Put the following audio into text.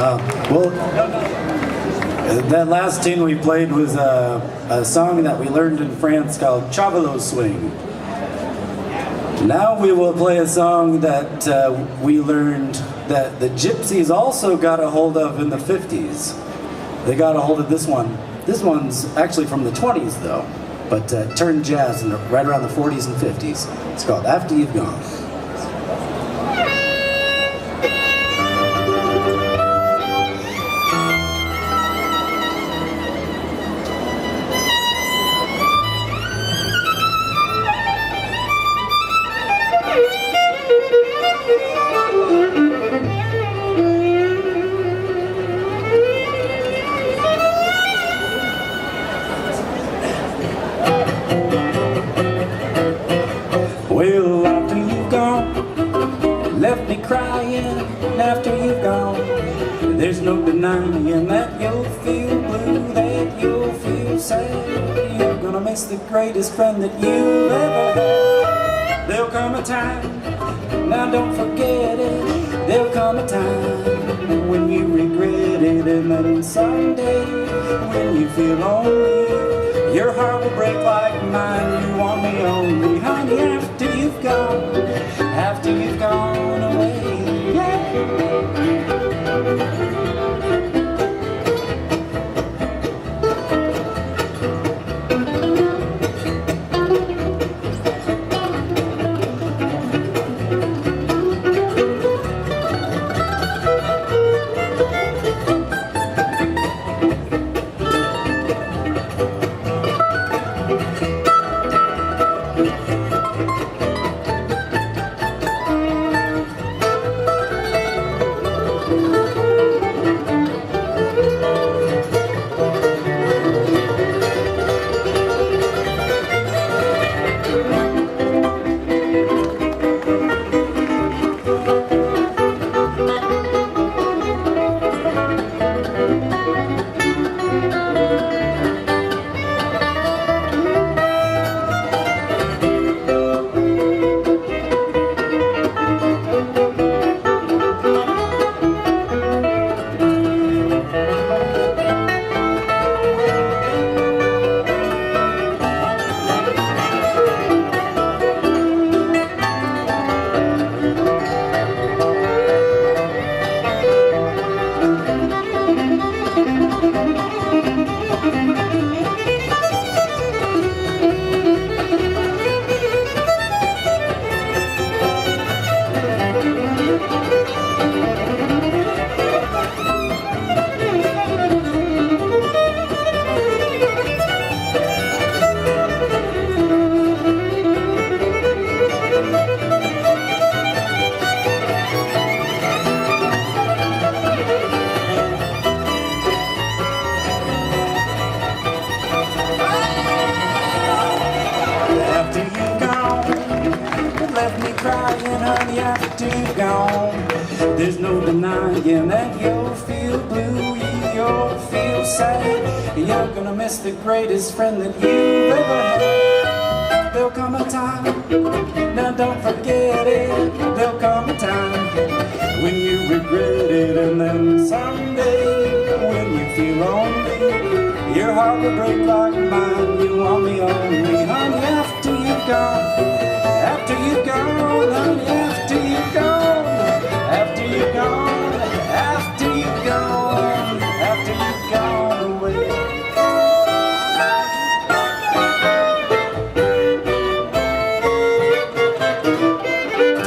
Well, that last tune we played was a song that we learned in France called Chavalo Swing. Now we will play a song that we learned that the Gypsies also got a hold of in the 50s. They got a hold of this one. This one's actually from the 20s though, but turned jazz right around the 40s and 50s. It's called After You've Gone. Well, after you've gone, left me crying. After you've gone, there's no denying that you'll feel blue, that you'll feel sad. You're gonna miss the greatest friend that you've ever had. There'll come a time, now don't forget it. There'll come a time when you regret it, and then someday when you feel lonely, your heart will break like mine. You want me only, honey, after you've gone away. Yeah. Honey, after you've gone, there's no denying that you'll feel blue, you'll feel sad. You're gonna miss the greatest friend that you've ever had. There'll come a time, now don't forget it. There'll come a time when you regret it, and then someday when you feel lonely, your heart will break like mine. You want me only, honey, after you've gone.